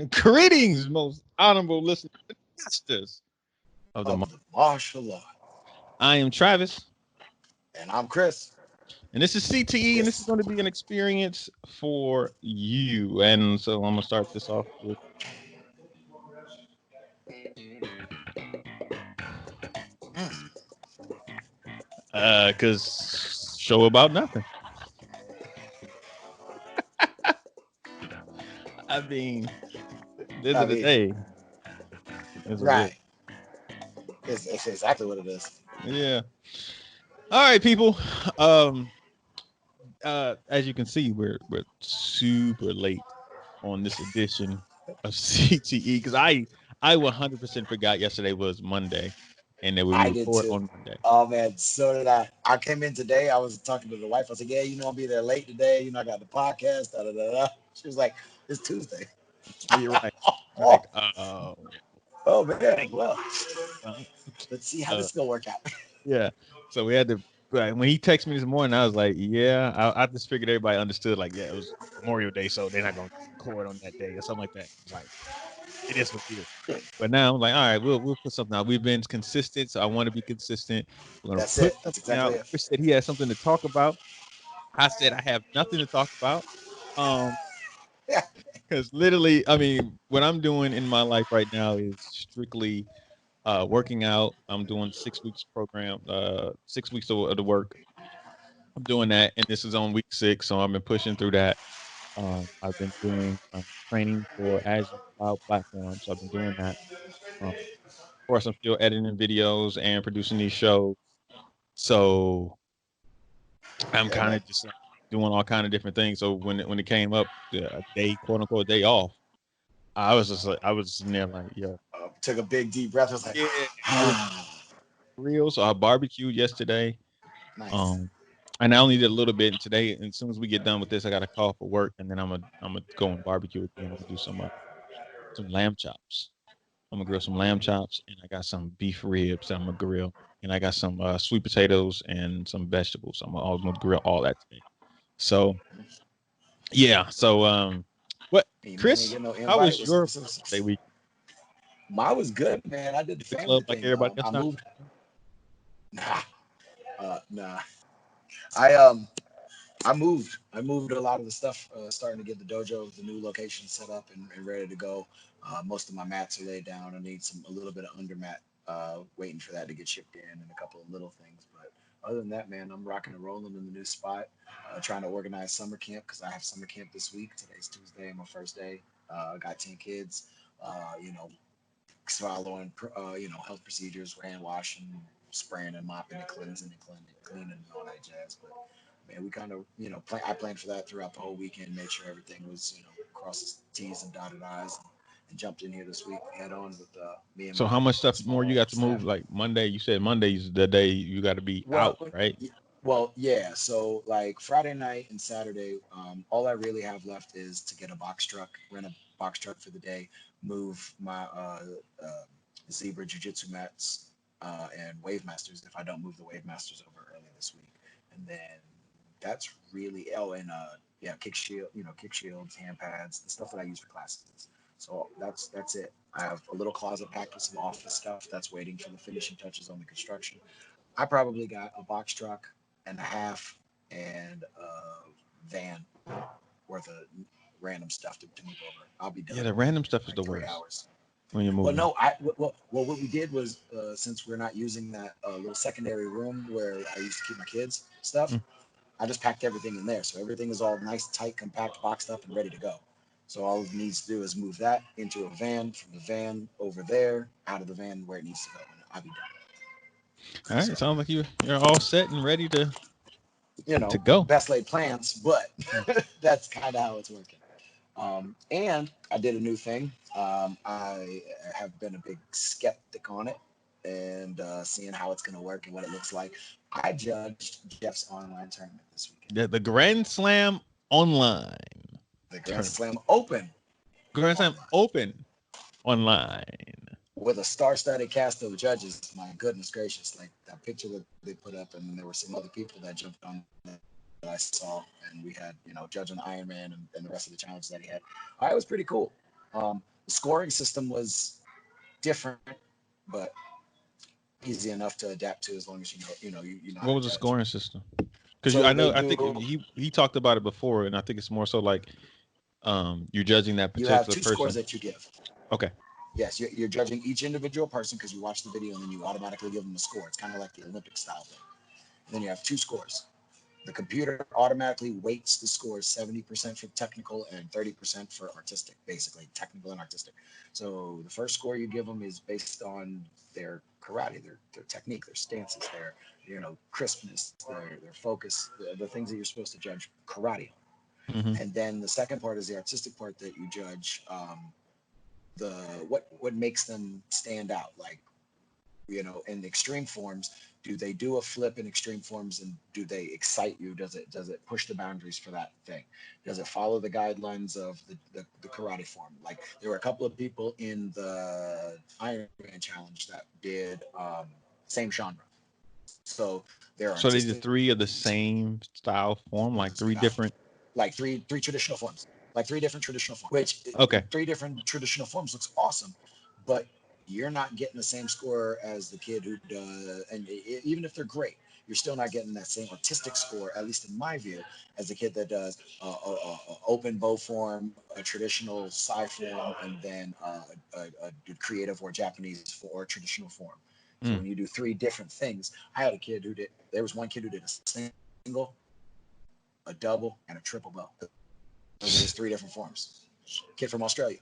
Greetings, most honorable listeners, masters of the. of the martial law. I am Travis, And I'm Chris. and this is CTE, and this is Yes. going to be an experience for you. And so I'm gonna start this off with Mm. because show about nothing. I mean, this I of the mean, day is what it. right. It's exactly what it is. Yeah. All right, people. Um. As you can see, we're super late on this edition of CTE because I 100% forgot yesterday was Monday, and that we I did record too. on Monday. Oh man, so did I. I came in today. I was talking to the wife. I was like, "Yeah, I'll be there late today. I got the podcast." Da, da, da, da. She was like, "It's Tuesday." You're right. Like, Oh man. dang. Well, Uh, let's see how this uh, is gonna work out. yeah. So we had to. Right, when he texted me this morning, I was like, "Yeah." I just figured everybody understood. Like, yeah, it was Memorial Day, so they're not gonna record on that day or something like that. Like, it is what it is. But now I'm like, all right, we'll put something out. We've been consistent, so I want to be consistent. We're gonna That's put it. That's something exactly out. it. Chris said he has something to talk about. I said I have nothing to talk about. Um, Yeah. because literally, I mean, what I'm doing in my life right now is strictly working out. I'm doing 6 weeks program, 6 weeks of the work. I'm doing that, and this is on week 6, so I've been pushing through that. I've been doing training for Azure Cloud Platform, so I've been doing that. Of course, I'm still editing videos and producing these shows. So I'm Yeah, kind man. of just like doing all kind of different things. So when it came up, a day, quote unquote, day off, I was just like, I was sitting there like, yo, Took a big deep breath. I was like, yeah, it was ah, real. So I barbecued yesterday. nice. Um, I now only did a little bit, and today, and as soon as we get done with this, I got a call for work, and then I'm gonna go and barbecue again. I'm gonna do some lamb chops. I'm gonna grill some lamb chops, and I got some beef ribs that I'm gonna grill, and I got some sweet potatoes and some vegetables. I'm gonna grill all that today. So yeah. So what, Hey, man, ain't Chris? getting no How invite. was your birthday What's week? Mine was good, man. I did the Hit the family club like thing. everybody I else now? moved. Nah, nah. I um I moved. I moved a lot of the stuff. Starting to get the dojo, the new location set up and ready to go. Most of my mats are laid down. I need a little bit of undermat, waiting for that to get shipped in, and a couple of little things. But other than that, man, I'm rocking and rolling in the new spot. Trying to organize summer camp because I have summer camp this week. Today's Tuesday, my first day. I got 10 kids. Uh, you know, following health procedures, hand washing, spraying and mopping and cleaning and all that jazz. But man, we kind of I planned for that throughout the whole weekend, made sure everything was crossed T's and dotted I's, and jumped in here this week head on with me and So my how much stuff more you small got to move? staff. Like Monday, you said Monday's the day you got to be Well, out, right? yeah. So like Friday night and Saturday, all I really have left is to get a box truck, rent a box truck for the day, move my uh, Zebra Jiu-Jitsu mats and Wave Masters if I don't move the Wave Masters over early this week, and then that's really and yeah, kick shields, hand pads, the stuff that I use for classes. So that's it. I have a little closet packed with some office stuff that's waiting for the finishing touches on the construction. I probably got a box truck and a half and a van worth of random stuff to move over. I'll be Yeah, done the random in stuff is like the three worst hours. when you're Well, moving. no, what we did was since we're not using that little secondary room where I used to keep my kids stuff, Mm. I just packed everything in there. So everything is all nice, tight, compact, boxed up, and ready to go. So all it needs to do is move that into a van, from the van over there, out of the van where it needs to go, and I'll be done. All right, So it sounds like you're all set and ready to go. best laid plans, but Mm. that's kind of how it's working. And I did a new thing. I have been a big skeptic on it and seeing how it's going to work and what it looks like. I judged Jeff's online tournament this weekend, The Grand Slam online the Grand tournament, Slam Open Grand Slam online, Open online. with a star-studded cast of judges. My goodness gracious! Like that picture that they put up, and then there were some other people that jumped on that I saw, and we had judging Iron Man and the rest of the challenges that he had. It was pretty cool. The scoring system was different, but easy enough to adapt to as long as you know how What to was the judge. scoring system? Because So they I think do. he talked about it before, and I think it's more so like you're judging that You have particular two scores person. that you give. Okay. Yes, you're judging each individual person because you watch the video and then you automatically give them a score. It's kind of like the Olympic style thing. And then you have two scores. The computer automatically weights the scores 70% for technical and 30% for artistic, basically technical and artistic. So the first score you give them is based on their karate, their technique, their stances, their crispness, their focus, the things that you're supposed to judge karate on. Mm-hmm. And then the second part is the artistic part that you judge the what makes them stand out, like in the extreme forms, do they do a flip in extreme forms, and do they excite you? Does it push the boundaries for that thing? Does it follow the guidelines of the karate form? Like, there were a couple of people in the Iron Man challenge that did same genre, so they're So they did artistic, three of the same style form, like three different. like three traditional forms, like three different traditional forms, which Okay. three different traditional forms looks awesome, but you're not getting the same score as the kid who does, and even if they're great, you're still not getting that same artistic score, at least in my view, as the kid that does open bow form, a traditional Psy form, and then a creative or Japanese or traditional form. So Mm. when you do three different things, I had a kid who did. There was one kid who did a single, a double, and a triple bow. Those are his three different forms. Kid from Australia.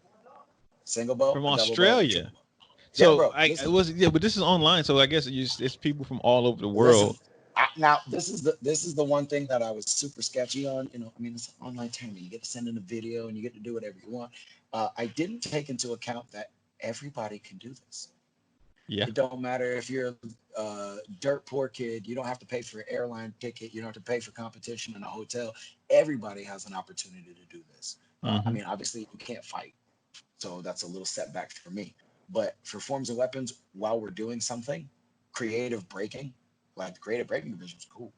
Single bow, From a double bow, a Australia. triple bow. Yeah, So bro. it Listen, was but this is online, so I guess it's people from all over the listen. world. Now this is the one thing that I was super sketchy on. I mean, it's an online tournament. You get to send in a video and you get to do whatever you want. I didn't take into account that everybody can do this. Yeah. It don't matter if you're a dirt poor kid. You don't have to pay for an airline ticket. You don't have to pay for competition in a hotel. Everybody has an opportunity to do this. I Mm-hmm. mean, obviously you can't fight, so that's a little setback for me. But for forms and weapons, while we're doing something, creative breaking, like the creative breaking division is cool.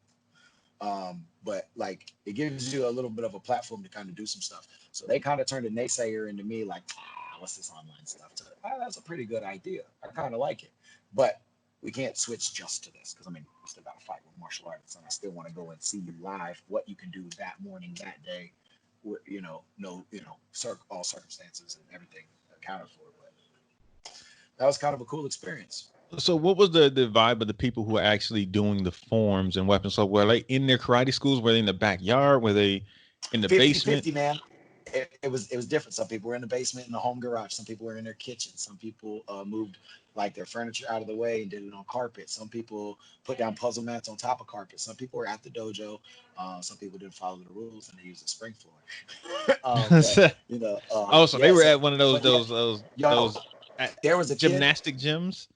But like, it gives you a little bit of a platform to kind of do some stuff. So they kind of turned a naysayer into me, like, what's this online stuff? That's a pretty good idea. I kind of like it, but we can't switch just to this, because I mean, we still got to fight with martial arts, and I still want to go and see you live, what you can do that morning, that day, no, all circumstances and everything accounted for. But that was kind of a cool experience. So what was the vibe of the people who were actually doing the forms and weapons? So were they in their karate schools? Were they in the backyard? Were they in the 50 basement? 50, man. It was different. Some people were in the basement in the home garage. Some people were in their kitchen. Some people moved like their furniture out of the way and did it on carpet. Some people put down puzzle mats on top of carpet. Some people were at the dojo. Some people didn't follow the rules and they used a spring floor. But Oh, so they yeah. were So, at one of those but yeah, yo, those at there was a kid. gymnastic gyms.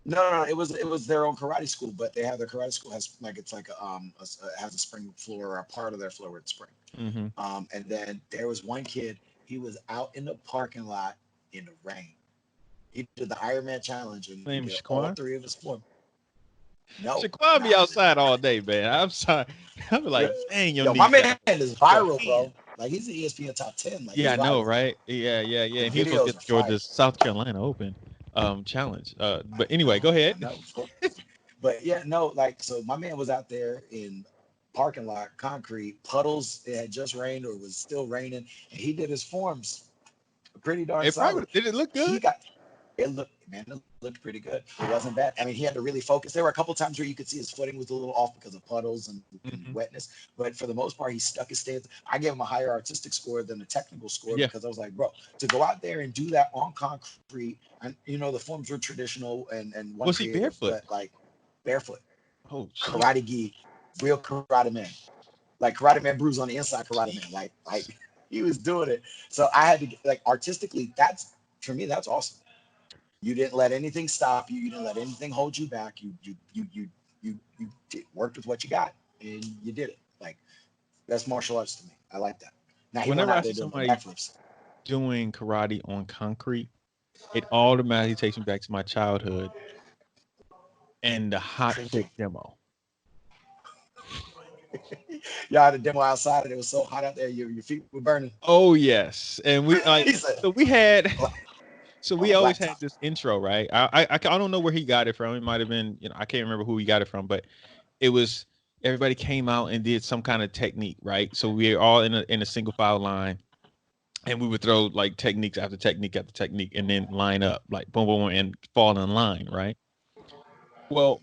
No, it was their own karate school, but they have their karate school has like, it's like has a spring floor, or a part of their floor with spring. Mm-hmm. And then there was one kid, he was out in the parking lot in the rain. He did the Ironman challenge and he Name did all Shaquan. three of his form. No, Shaquan nah. be outside all day, man. I'm sorry. I'm Yo, like, dang, your yo, my knee got man is your viral, hand. bro. Like, he's an ESPN top 10. Like, Yeah, he's I know, viral. right? Yeah. The And he was supposed to videos get are the fire. Georgia South Carolina Open challenge. I But anyway, know, go I ahead. know. But yeah, no, like, so my man was out there in parking lot, concrete, puddles. It had just rained or was still raining, and he did his forms pretty darn It solid. probably did it look He good? got it looked pretty good. It wasn't bad. I mean, he had to really focus. There were a couple times where you could see his footing was a little off because of puddles and Hmm. wetness, but for the most part, he stuck his stance. I gave him a higher artistic score than the technical score, Yeah. because I was like, bro, to go out there and do that on concrete, and the forms were traditional and one Was he creative, barefoot? but like barefoot, Oh, jeez. karate gi, real karate man, like karate man bruise on the inside, karate man, like he was doing it. So I had to like, artistically, that's, for me, that's awesome. You didn't let anything stop you. You didn't let anything hold you back. You worked with what you got, and you did it. Like, that's martial arts to me. I like that. Now he went Whenever I out see there doing the somebody backflips. doing karate on concrete, it automatically takes me back to my childhood and the hot foot Cringy. demo. Y'all had a demo outside and it was so hot out there, your feet were burning. Oh yes, and we He said, so we had "Bla- so on we a always blacktop." had this intro, right? I don't know where he got it from. It might have been, I can't remember who he got it from, but it was everybody came out and did some kind of technique, right? So we are all in a single file line, and we would throw like techniques after technique after technique, and then line up like boom boom and fall in line, right? Well,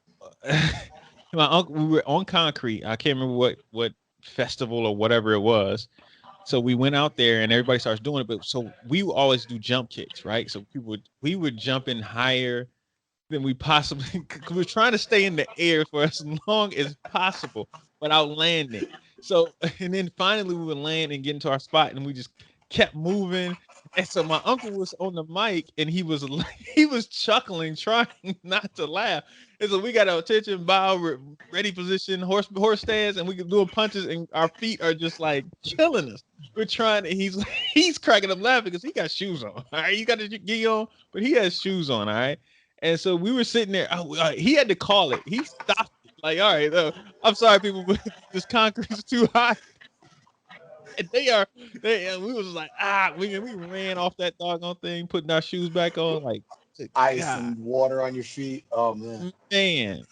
my uncle, we were on concrete. I can't remember what festival or whatever it was. So we went out there and everybody starts doing it. But so we would always do jump kicks, right? So we would jump in higher than we possibly we were trying to stay in the air for as long as possible without landing. So and then finally we would land and get into our spot and we just kept moving. And so my uncle was on the mic and he was he was chuckling, trying not to laugh. And so we got our attention bow, ready position, horse stance, and we can do punches, and our feet are just like killing us. We're trying to, he's cracking up laughing because he got shoes on. All right, you got to get on, but he has shoes on. All right. And so we were sitting there. He had to call it. He stopped it. Like, all right, I'm sorry, people, but this concrete's too high. And and we was like, we ran off that doggone thing, putting our shoes back on. Like, Ice God, and water on your feet. Oh man. man,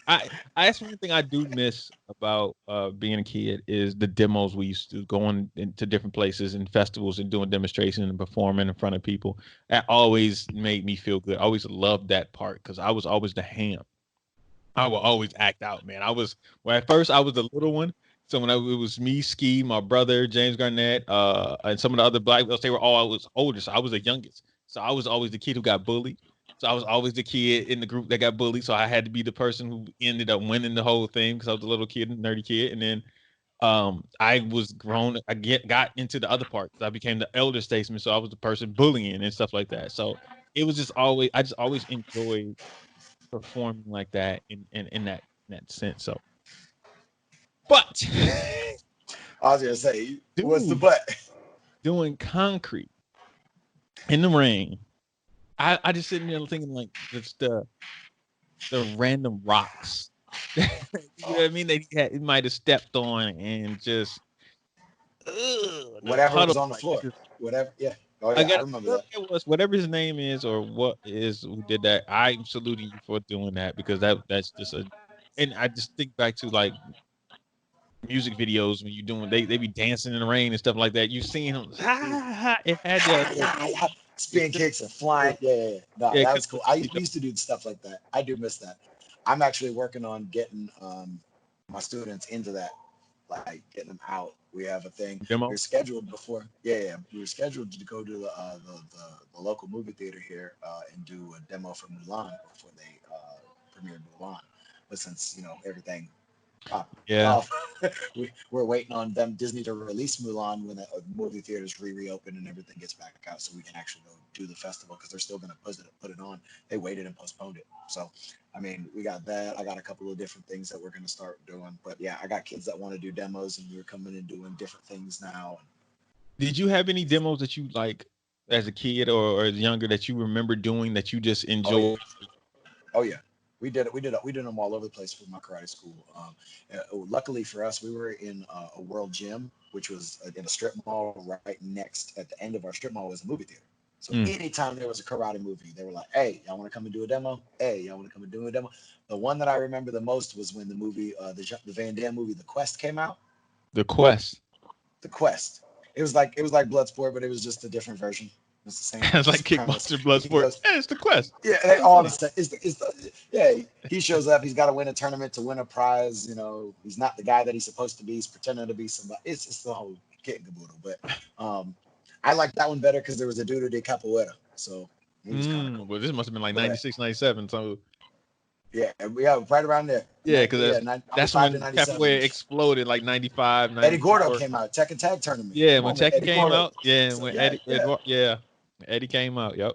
that's one thing I do miss about being a kid is the demos we used to going into different places and festivals and doing demonstrations and performing in front of people. That always made me feel good. I always loved that part because I was always the ham. I will always act out, man. At first I was the little one. So it was me, Ski, my brother, James Garnett, and some of the other black belts, they were all I was older. So I was the youngest. So I was always the kid who got bullied. So I was always the kid in the group that got bullied. So I had to be the person who ended up winning the whole thing because I was the little kid and nerdy kid. And then I was grown. Got into the other part. I became the elder statesman. So I was the person bullying and stuff like that. So it was just always I just always enjoyed performing like that in that sense. So, but I was gonna say, what's the dude, but? doing concrete in the rain, I just sitting there thinking like just the random rocks. You know what I mean? That he might have stepped on and just the Whatever puddle was on the like floor. Whatever. Yeah. Oh I yeah, I got remember whoever that. it was, whatever his name is or what is who did that. I'm saluting you for doing that because that's just and I just think back to like music videos when you doing they be dancing in the rain and stuff like that. You seen him it had that Spin kicks and flying. Yeah. No, yeah, that because was cool. We used to do stuff like that. I do miss that. I'm actually working on getting my students into that, like getting them out. We have a thing. We demo. were scheduled before. Yeah. We were scheduled to go to the local movie theater here and do a demo for Mulan before they premiered Mulan. But since everything popped Yeah. off, we're waiting on them Disney to release Mulan when the movie theaters reopen and everything gets back out, so we can actually go do the festival because they're still going to put it on. They waited and postponed it. So, I mean, we got that. I got a couple of different things that we're going to start doing. But yeah, I got kids that want to do demos, and we're coming and doing different things now. Did you have any demos that you like as a kid or as younger that you remember doing that you just Oh yeah, enjoyed? oh yeah. We did them all over the place for my karate school. Luckily for us, we were in a World Gym, which was in a strip mall right next. At the end of our strip mall was a movie theater. So Mm. anytime there was a karate movie, they were like, "Hey, y'all want to come and do a demo? Hey, y'all want to come and do a demo?" The one that I remember the most was when the movie, the Van Damme movie, The Quest came out. The Quest. The Quest. It was like Bloodsport, but it was just a different version. It's the same It's like premise. Kickboxer He Bloodsport. goes, Yeah, it's the Quest. yeah, they all the same. Yeah. He shows up. He's got to win a tournament to win a prize. He's not the guy that he's supposed to be. He's pretending to be somebody. It's the whole kit and caboodle. But I like that one better because there was a dude who did capoeira, so he was kind of cool. Well, this must have been like But 96, 97. So yeah, we have right around there. yeah, because Yeah, that's 95 to when 97. capoeira exploded, like 95, Eddie Gordo 94. came out, Tekken Tag Tournament. Yeah, Come when on, man. Tekken Eddie came Gordo. out. Yeah, So when yeah, yeah. Eddie came out. Yep.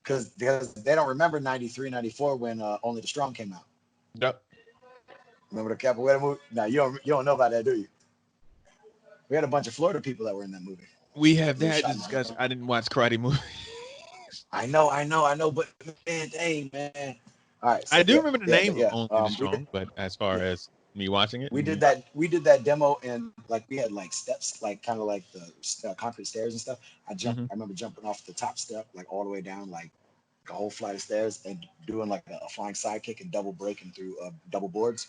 Because they don't remember 93, 94 when Only the Strong came out. Yep. Remember the capoeira movie? No, you don't know about that, do you? We had a bunch of Florida people that were in that movie. We have They that shot. discussion. I didn't watch karate movies. I know, but man, hey, man. All right, so I do yeah, remember the yeah, but name of yeah. Only the We did. Strong, but as far Yeah, as Me watching it. We did that. We did that demo, and like we had like steps, like kind of like the concrete stairs and stuff. Mm-hmm. I remember jumping off the top step, like all the way down, like a whole flight of stairs, and doing like a flying sidekick and double breaking through double boards,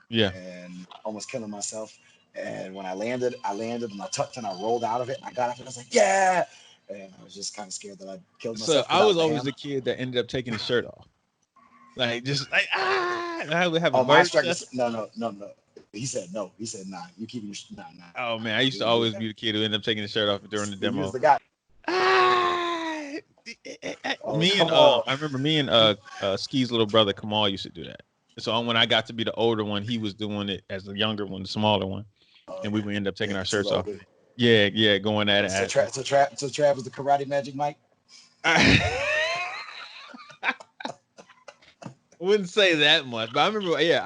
Yeah. and almost killing myself. And when I landed, and I tucked and I rolled out of it. And I got up and I was like, yeah. And I was just kind of scared that I killed So myself because I that was was the always ham. the kid that ended up taking his shirt off, like just like and I would have a Oh, my bird instructor chest. said, no, no, no, no. He said no. He said, nah, you keep your nah, nah. Oh man, I used to always be the kid who ended up taking his shirt off during the He was demo. the guy. Ah, Oh, come on. I remember me and Ski's little brother Kamal used to do that. So when I got to be the older one, he was doing it as the younger one, the smaller one, Oh, and we would end up taking yeah, our it's a shirts little off. bit. Yeah, yeah, going at it. So Trav was the Karate Magic Mike. I wouldn't say that much, but I remember. Yeah,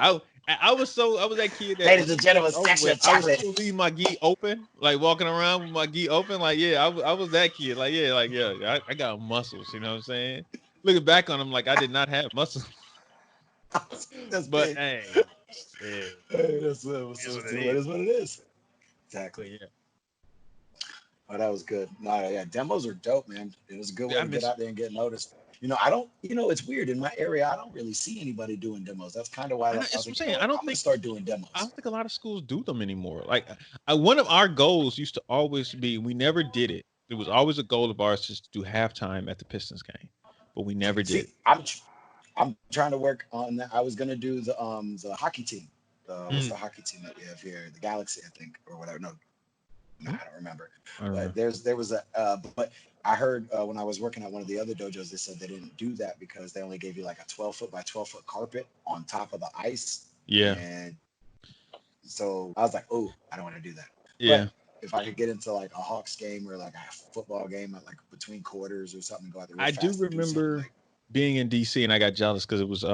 I was that kid that Ladies and gentlemen, over sexual with. I would chocolate. still leave my gi open, like walking around with my gi open. Like, yeah, I was that kid. I got muscles. You know what I'm saying? Looking back on them, like I did not have muscles. That's But big. hey, yeah, Hey, that's it is what it what is. is what it is. But Exactly. yeah, Oh, that was good. No, yeah, demos are dope, man. It was a good way I to get miss. out there and get noticed. I don't. It's weird in my area. I don't really see anybody doing demos. That's kind of why I I know was it's what I'm like, saying. what? I'm gonna start doing I demos. don't think a lot of schools do them anymore. Like, one of our goals used to always be. We never did it. It was always a goal of ours just to do halftime at the Pistons game, but we never did See, it. I'm trying to work on that. I was gonna do the hockey team. What's Mm. the hockey team that we have here? The Galaxy, I think, or whatever. No, Hmm? I don't remember. I don't But know. there was a but I heard when I was working at one of the other dojos, they said they didn't do that because they only gave you like a 12-foot by 12-foot carpet on top of the ice, Yeah, and so I was like, oh, I don't want to do that. yeah. But if I could get into like a Hawks game or like a football game, like between quarters or something, go out there real I do fast and do something remember like. being in DC and I got jealous because it was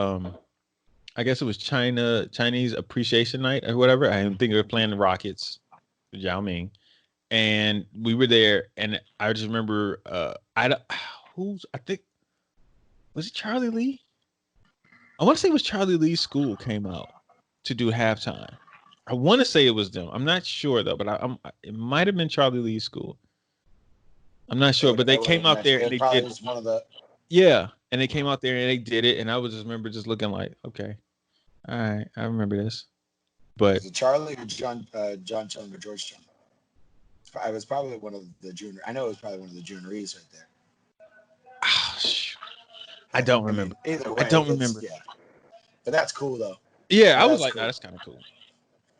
I guess it was Chinese Appreciation Night or whatever. I think they were playing the Rockets, Yao Ming, and we were there. And I just remember I don't- who's I think was it Charlie Lee? I want to say it was Charlie Lee's school came out to do halftime. I want to say it was them. I'm not sure though, but it might have been Charlie Lee's school. I'm not sure, but they It would came have out matched. there and It they probably did. was one of the. Yeah, and they came out there and they did it, and I was just remember just looking like, okay, all right, I remember this. But Was it Charlie or John Chung or George Chung? I was probably one of the junior. I know it was probably one of the juniorees right there. ah, shoot, I don't I mean, remember. either I way, don't it's remember. yeah. But that's cool though. Yeah, I was That's like, oh, cool. that's kind of cool.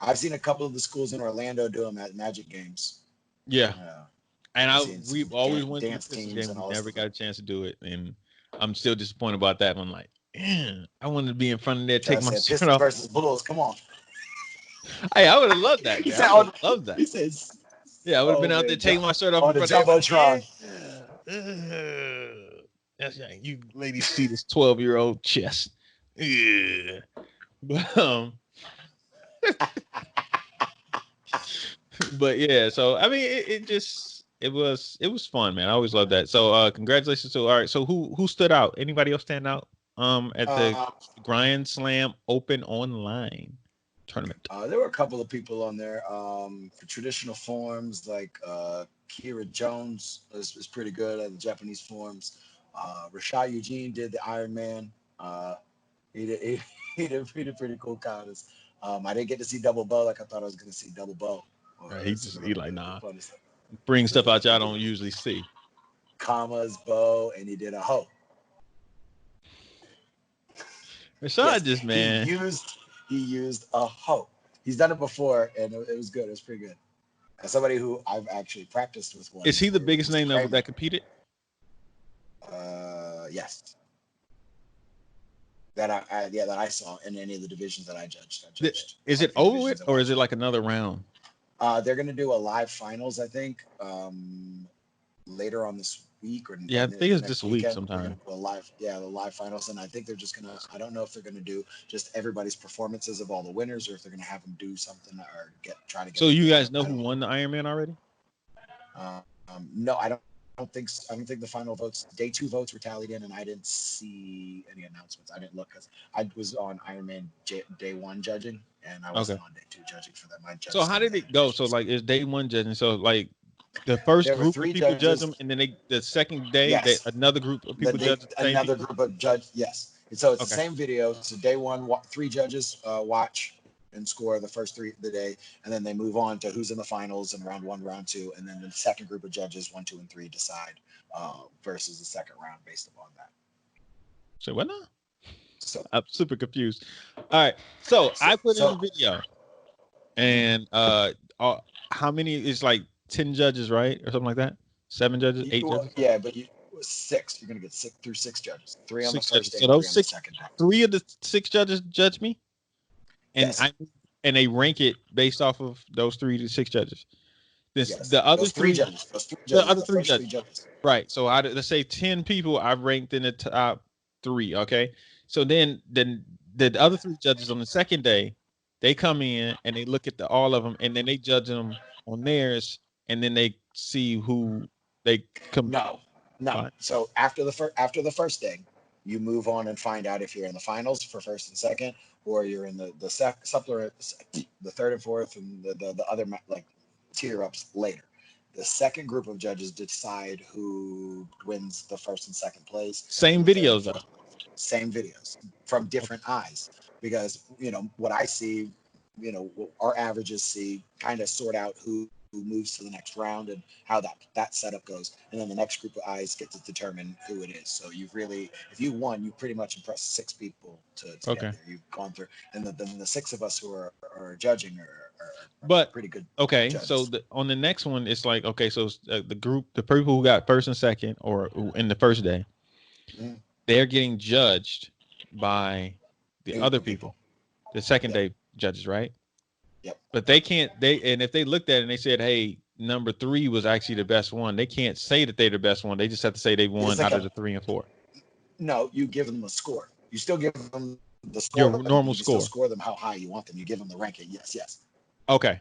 I've seen a couple of the schools in Orlando do them at Magic games. Yeah, Uh, and I've seen we some always went to the dance Pistons teams game. and We all that never stuff. got a chance to do it, and I'm still disappointed about that. I'm like, man, I wanted to be in front of there, Try take to my say shirt Pistons off. versus Bulls. Come on. Hey, I would have loved that, He man. I said would have on. loved that. He says, Yeah, I would have "Oh been out there man, taking my shirt off in on the front of everybody. jumbotron." Yeah. That's right. You ladies see this 12-year-old chest. Yeah. But but yeah, so I mean it was fun, man. I always loved that. So congratulations to all right. So who stood out? Anybody else stand out at the Uh, Grand Slam Open Online tournament? there were a couple of people on there for traditional forms, like Kira Jones is pretty good at the Japanese forms. Rashad Eugene did the Iron Man. Uh, he did he did pretty cool counters. I didn't get to see double bow like I thought I was going to see double bow or He some just of he like the nah, funny stuff. bring stuff out He y'all did don't usually see. commas, bow, and he did a hoe. Rashad Yes, just man. he used a hoe. He's done it before, and it was good. It was pretty good. As somebody who I've actually practiced with one Is he the for biggest Mr. name Kramer. that competed? Yes, that I saw in any of the divisions that I judged. I Th- judged Is quite it a few over with, divisions at or one is it time. like another round? They're gonna do a live finals, I think, later on this week or Yeah, I think the it's this next week weekend. They're sometime. gonna do the live finals, and I think they're just gonna. I don't know if they're gonna do just everybody's performances of all the winners, or if they're gonna have them do something or try to get So them. you guys know I who don't know. won the Ironman already? No, I don't I don't think the final votes, day 2 votes were tallied in, and I didn't see any announcements. I didn't look because I was on Iron Man day 1 judging, and I Okay. wasn't on day 2 judging for them. I So judged how some of did the it go? So animations. like it's day one judging. So like the first There were group of 3 people judge them, judges. and then the second day that Yes, another group of people judge the same another people. group of judge. Yes, and so it's the Okay. same video. So day 1, 3 judges watch and score the first 3 of the day, and then they move on to who's in the finals in round 1, round 2, and then the second group of judges 1, 2, and 3 decide versus the second round based upon that. So what now? So I'm super confused. All right. So so I put in so the video, and how many is like 10 judges, right, or something like that? 7 judges, 8 well, judges, yeah, but 6. You're gonna get 6 through 6 judges. 3 on the 6 first judges. day So and 3 those on the six, second day. 3 of the 6 judges judge me, and Yes, they rank it based off of those 3 to 6 judges. This yes. the other Those 3 three, judges. Those 3 the judges. other The 3 first judges. 3 judges. Right. So let's say 10 people I ranked in the top 3. Okay. So then the other 3 judges on the second day, they come in and they look at all of them, and then they judge them on theirs, and then they see who they combine. No, no. So after the first day, you move on and find out if you're in the finals for first and second, or you're in the third and fourth, and the other like tier ups later. The second group of judges decide who wins the first and second place, Same and the third and videos though. fourth place. Same videos from Okay. different eyes, because what I see, what our averages see, kind of sort out who moves to the next round and how that setup goes, and then the next group of eyes get to determine who it is. So you've really, if you won, you pretty much impressed 6 people to get Okay. there. You've gone through, and then the 6 of us who are judging are But pretty good okay, so judges. on the next one, it's like okay, so the people who got first and second, or in the first day, Mhm. they're getting judged by the New other people. people, the second Yep, day judges, right? yep. But they can't and if they looked at it and they said, hey, number 3 was actually the best one, they can't say that they're the best one. They just have to say they It's won like out of a the 3 and 4. no. You give them a score. You still give them the Your score. normal You can still score. score them how high you want them. You give them the ranking. Yes, yes. Okay.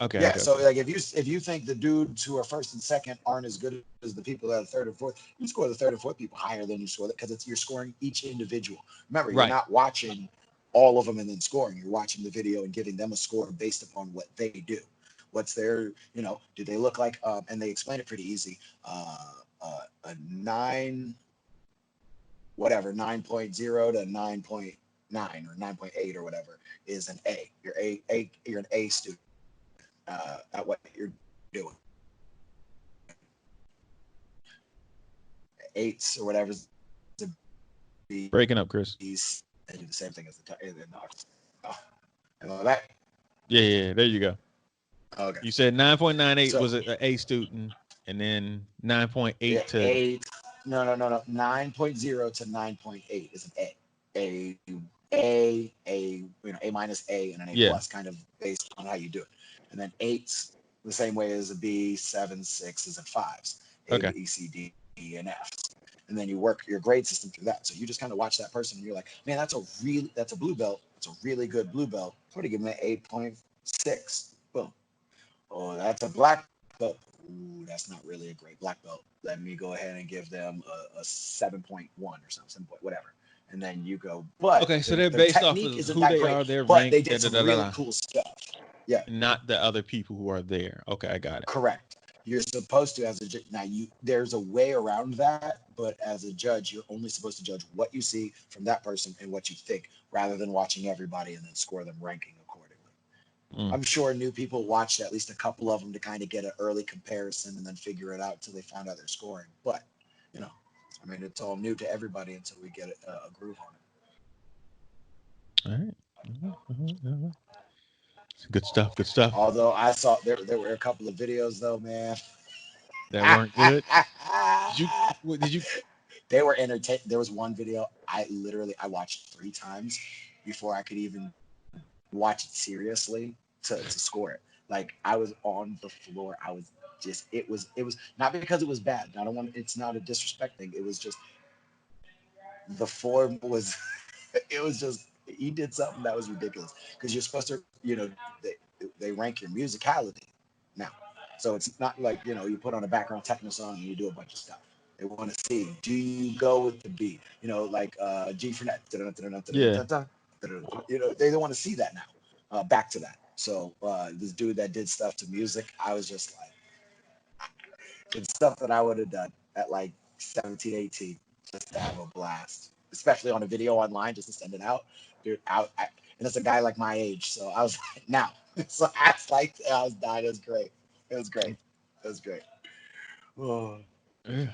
Okay. Yeah, Okay. so Okay. like if you think the dudes who are first and second aren't as good as the people that are third and fourth, you score the third and fourth people higher than you score that, because it's you're scoring each individual. Remember, you're Right. not watching all of them and then scoring. You're watching the video and giving them a score based upon what they do. What's their, do they look like? And they explain it pretty easy. A 9.0 to 9.9 or 9.8 or whatever is an A. You're an A student at what you're doing. Eights or whatever is to be Breaking up, Chris. and do the same thing as the Knox. Oh, and all that. Yeah, yeah, yeah, there you go. Okay. You said 9.98 So was an A student, and then 9.8 yeah, to 8. No. 9.0 to 9.8 is an A. A minus A and an A yeah. plus, kind of based on how you do it. And then 8's the same way as a B, 7, 6s, and 5s. A, Okay. B, C, D, E, and F's. And then you work your grade system through that. So you just kind of watch that person and you're like, man, that's a blue belt. It's a really good blue belt. I'm going to give them an 8.6. Boom. Oh, that's a black belt. Ooh, that's not really a great black belt. Let me go ahead and give them a 7.1 or something, 7 point, whatever. And then you go, but Okay, so they're their based off technique of isn't who that they great, are, their but rank, they da did da some da da really da, cool stuff. Yeah, not the other people who are there. Okay, I got it. correct. You're supposed to, as a now there's a way around that, but as a judge, you're only supposed to judge what you see from that person and what you think, rather than watching everybody and then score them ranking accordingly. Mm. I'm sure new people watched at least a couple of them to kind of get an early comparison and then figure it out until they found out their scoring. But, you know, I mean, it's all new to everybody until we get a groove on it. All right. All right. Good stuff. Good stuff. Although I saw there were a couple of videos though, man. That weren't good. Did you? Did you? They were entertaining. There was one video I watched 3 times before I could even watch it seriously to score it. Like I was on the floor. I was just it was not because it was bad. I don't want it's not a disrespect thing. It was just the form was it was just he did something that was ridiculous because you're supposed to they rank your musicality now. So it's not like, you put on a background techno song and you do a bunch of stuff. They want to see, do you go with the beat? Like G Fernet. Yeah. They don't want to see that now. Back to that. So this dude that did stuff to music, I was just like, it's stuff that I would have done at like 17, 18, just to have a blast, especially on a video online, just to send it out. Dude, and it's a guy like my age, so I was like, now. So I was like, I was dying. It was great. It was great. It was great. Oh. Yeah.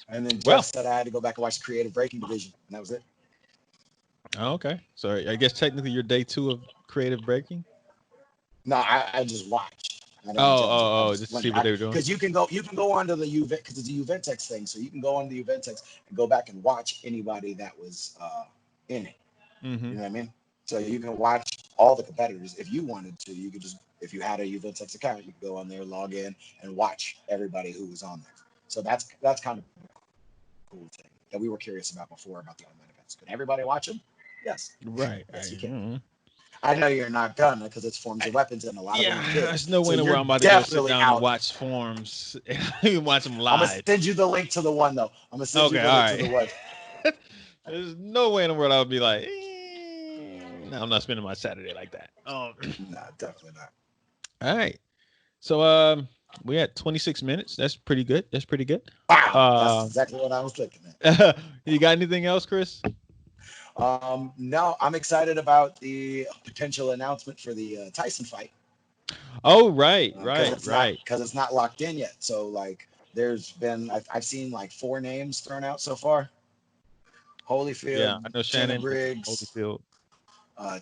And then Jeff Well, said I had to go back and watch Creative Breaking Division, and that was it. Oh, okay. So I guess technically you're day 2 of creative breaking. No, I just watched. I didn't Oh, just to see what they were doing. Because you can go onto the because it's a Uventex thing, so you can go onto the Uventex and go back and watch anybody that was in it. Mm-hmm. You know what I mean? So you can watch all the competitors if you wanted to. You could just, if you had a Uventex account, you could go on there, log in, and watch everybody who was on there. So that's kind of a cool thing that we were curious about before about the online events. Can everybody watch them? Yes. Right. Yes, you can. Mm-hmm. I know you're not gonna, because it's forms of weapons and a lot of them are good. There's no way So in the world I'm about to go sit down and watch forms and even watch them live. I'm gonna send you the link to the one though. I'm gonna send you the link to the one. There's no way in the world I would be like, no, I'm not spending my Saturday like that. No, definitely not. All right. So we had 26 minutes. That's pretty good. Wow, that's exactly what I was looking at. You got anything else, Chris? No, I'm excited about the potential announcement for the Tyson fight. Oh, right. Because it's not locked in yet. So like, there's been I've seen like 4 names thrown out so far. Holyfield, yeah, I know Shannon Briggs, Holyfield,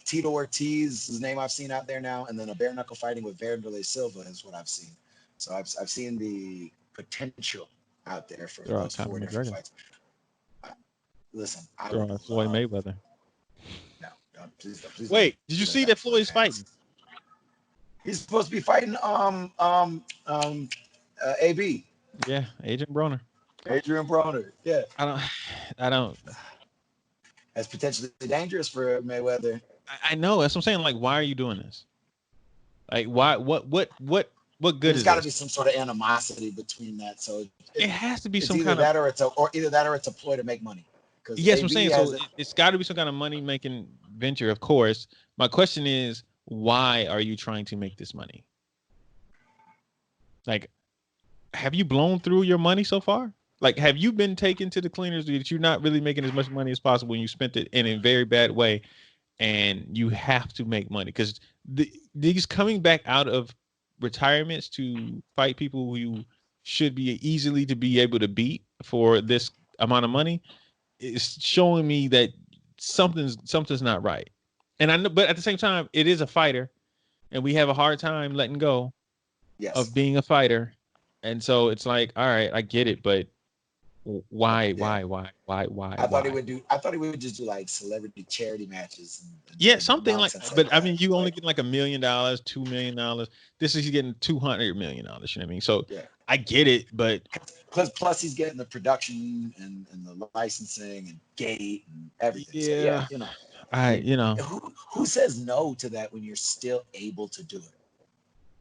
Tito Ortiz, his name I've seen out there now, and then a bare knuckle fighting with Vanderlei Silva is what I've seen. So I've seen the potential out there for those 4 different fights. Listen, I would love Floyd Mayweather. No, please don't. Wait, did you see that Floyd's fighting? He's supposed to be fighting AB. Yeah, Adrian Broner. Yeah. I don't. That's potentially dangerous for Mayweather. I know. That's what I'm saying. Like, why are you doing this? Like, why? What good is There's got to be some sort of animosity between that. So it has to be some either kind that or either that or it's a ploy to make money. Yes, I'm saying. So it's got to be some kind of money making venture, of course. My question is, why are you trying to make this money? Like, have you blown through your money so far? Like, have you been taken to the cleaners that you're not really making as much money as possible and you spent it in a very bad way and you have to make money? Because these coming back out of retirements to fight people who you should be easily to be able to beat for this amount of money is showing me that something's not right. And I know, but at the same time, it is a fighter and we have a hard time letting go of being a fighter. And so it's like, all right, I get it, but why? I thought he would just do like celebrity charity matches. And something like that. But I mean, you only get like $1 million, $2 million. This is getting $200 million. You know what I mean? So I get it, but plus he's getting the production and the licensing and gate and everything. Yeah, so, who says no to that when you're still able to do it?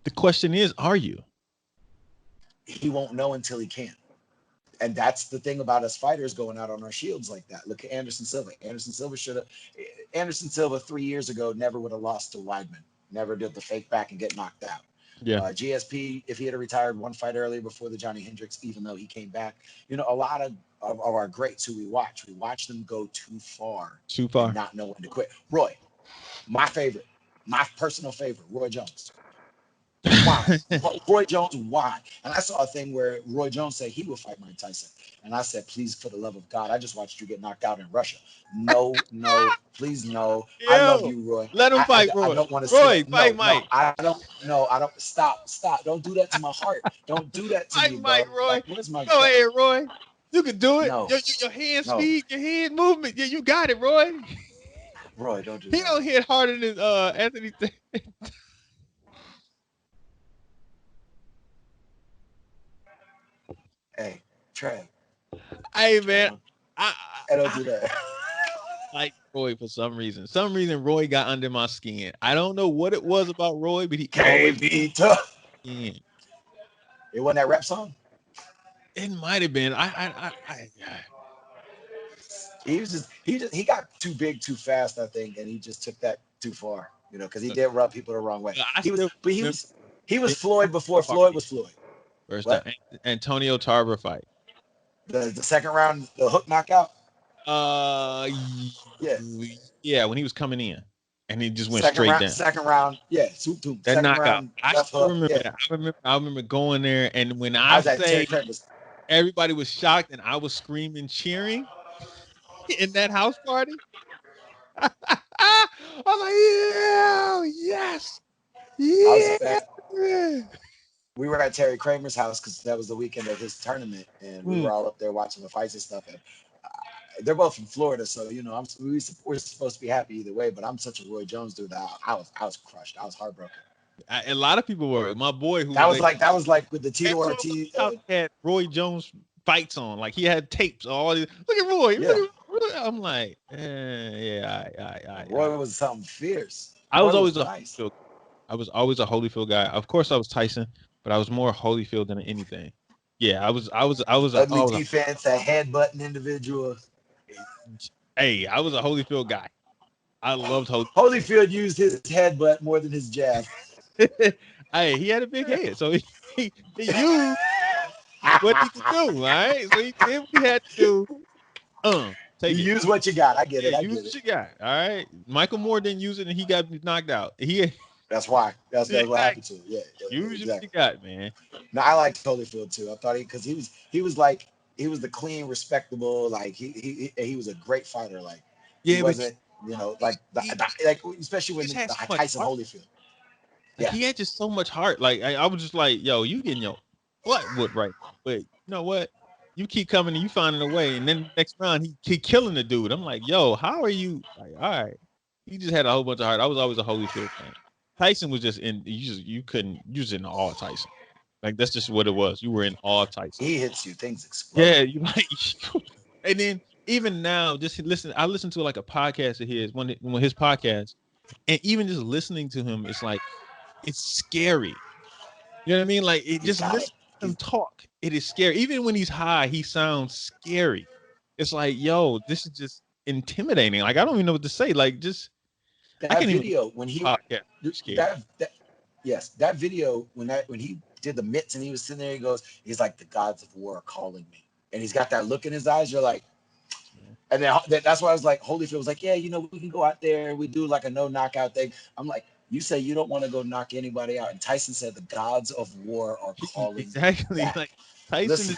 The question is, are you? He won't know until he can. And that's the thing about us fighters going out on our shields like that. Look at Anderson Silva. Anderson Silva 3 years ago never would have lost to Weidman. Never did the fake back and get knocked out. Yeah. GSP, if he had retired one fight earlier before the Johnny Hendricks, even though he came back, a lot of our greats who we watch them go too far. And not know when to quit. Roy, my personal favorite, Roy Jones. Why? Roy Jones, why? And I saw a thing where Roy Jones said he would fight Mike Tyson. And I said, please, for the love of God, I just watched you get knocked out in Russia. No, please, no. I love you, Roy. Let him fight, Roy. I don't want to Roy, fight Mike. I don't. Stop. Don't do that to my heart. Don't do that to me, Mike, bro. Roy. Like, where's my Go ahead, Roy. You can do it. No. Your hand speed, your hand movement. Yeah, you got it, Roy. Roy, don't do that. He don't hit harder than Anthony. Hey, Trey. Hey, man. I don't do that. Like Roy for some reason. Roy got under my skin. I don't know what it was about Roy, but he KB tough. Yeah. It wasn't that rap song. It might have been. He got too big too fast, I think, and he just took that too far. Because he did rub people the wrong way. I still remember He was Floyd before Floyd was Floyd. First time Antonio Tarver fight. The second round, the hook knockout. Yeah, when he was coming in, and he just went second straight round, down. Second round, yeah, that knockout. Round, I still remember that. I remember going there, and when I say everybody was shocked, and I was screaming, cheering in that house party. I was like, yes. We were at Terry Kramer's house because that was the weekend of his tournament, and we were all up there watching the fights and stuff. And they're both from Florida, so we're supposed to be happy either way. But I'm such a Roy Jones dude that I was crushed. I was heartbroken. A lot of people were. My boy, who that was like with the Tito Ortiz had Roy Jones fights on, like he had tapes. All these, look at Roy. Yeah. Look at Roy. I'm like, Roy was something fierce. I was always I was always a Holyfield guy. Of course, I was Tyson, but I was more Holyfield than anything. Yeah, I was ugly defense, a headbutting individual. Hey, I was a Holyfield guy. I loved Holyfield. Holyfield used his headbutt more than his jab. Hey, he had a big head, so he used what he could do, all right? So he did what he had to do. Use what you got. I get it. Use what you got, all right? Michael Moore didn't use it, and he got knocked out. That's why. That's what happened to him. Yeah. Use what you got, man. No, I liked Holyfield too. I thought because he was the clean, respectable. Like he was a great fighter. Like he wasn't, like especially when the Tyson Holyfield. Like, he had just so much heart. Like I was just like, yo, you getting your butt whooped right now. But you know what? You keep coming and you finding a way. And then next round he killing the dude. I'm like, yo, how are you? Like, all right. He just had a whole bunch of heart. I was always a Holyfield fan. Tyson was just you was in awe of Tyson. Like that's just what it was. You were in awe of Tyson. He hits you, things explode. Yeah, you like and then even now, just listen. I listened to like a podcast of his, one his podcast, and even just listening to him, it's like it's scary. You know what I mean? Like it just listen to him talk. It is scary. Even when he's high, he sounds scary. It's like, yo, this is just intimidating. Like I don't even know what to say. Like just that video when he that video when he did the mitts and he was sitting there, he's like, the gods of war are calling me, and he's got that look in his eyes. You're like, and then that's why I was like, Holyfield was like, yeah, we can go out there and we do like a no knockout thing. I'm like, you say you don't want to go knock anybody out, and Tyson said the gods of war are calling. Exactly. Like Tyson.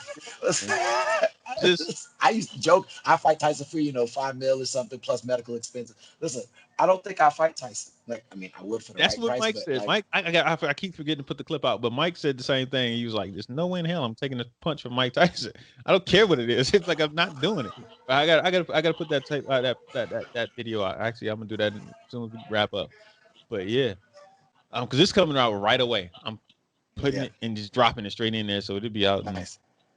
I used to joke, I fight Tyson for $5 million or something plus medical expenses. Listen, I don't think I fight Tyson. Like, I mean, I would for the That's right what price, Mike said. Like, Mike, I keep forgetting to put the clip out, but Mike said the same thing. He was like, "There's no way in hell I'm taking a punch from Mike Tyson. I don't care what it is. It's like I'm not doing it. I got to put that tape, that video out. Actually, I'm gonna do that as soon as we wrap up. But yeah, because it's coming out right away. I'm putting it and just dropping it straight in there, so it'll be out in a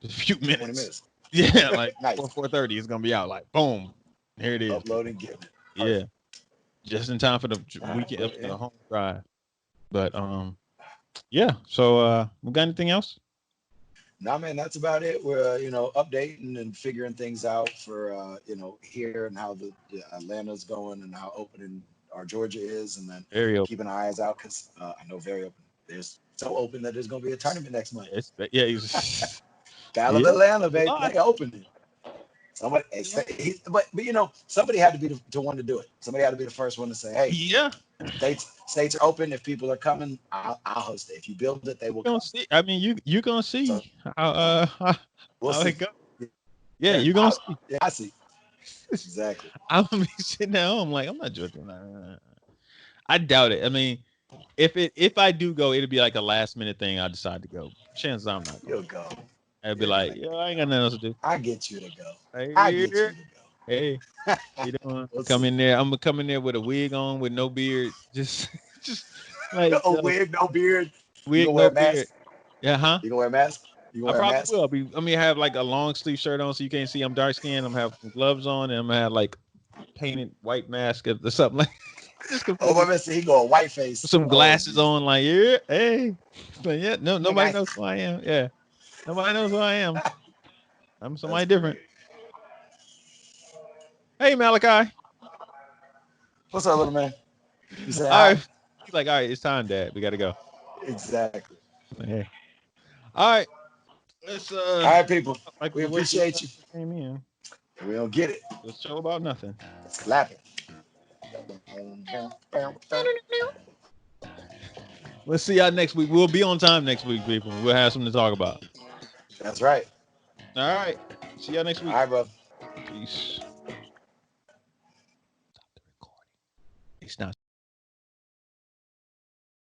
few minutes. 20 minutes. Yeah, like 4:30, it's gonna be out. Like boom, here it is. Uploading, get it. Yeah, just in time for the weekend up to the home drive. But yeah. So we got anything else? Nah, man, that's about it. We're updating and figuring things out for here and how the Atlanta's going and how open our Georgia is, and then keeping our eyes out because I know very open. There's so open that there's gonna be a tournament next month. Battle of Atlanta, baby. They opened it. Somebody, but somebody had to be the one to do it. Somebody had to be the first one to say, "Hey, states are open. If people are coming, I'll host it. If you build it, they will come." See. I mean, you're gonna see how see. it goes. Yeah, you're gonna see. Yeah, I see. Exactly. I'm gonna be sitting at home like I'm not joking. I doubt it. I mean, if I do go, it'll be like a last minute thing. I decide to go. Chances I'm not. You'll go. I'd be like, yo, I ain't got nothing else to do. I get you to go. I get you to go. Hey, you doing? Come in there. I'm gonna come in there with a wig on, with no beard, just like a wig, no beard. Wig, no beard. Yeah, huh? You gonna wear a mask? I probably will. I'm gonna have like a long sleeve shirt on so you can't see I'm dark skinned. I'm gonna have some gloves on, and I'm gonna have like painted white mask or something like. Just Oh, completely my man said he go white face. with some Oh, glasses Jesus. on, like, yeah, hey. But yeah, no, Hey, nobody guys. knows who I am. Yeah. Nobody knows who I am. I'm That's somebody different. great. Hey, Malachi. What's up, little man? You say All hi? right. He's like, all right, it's time, Dad. We gotta go. Exactly. Hey. All right. Let's All right, people. like We we wasted appreciate you. came in. We don't get it. Let's show about nothing. It's clapping. Let's see y'all next week. We'll be on time next week, people. We'll have something to talk about. That's right. All right. See y'all next All week. right, bro. Peace. Stop the recording. It's not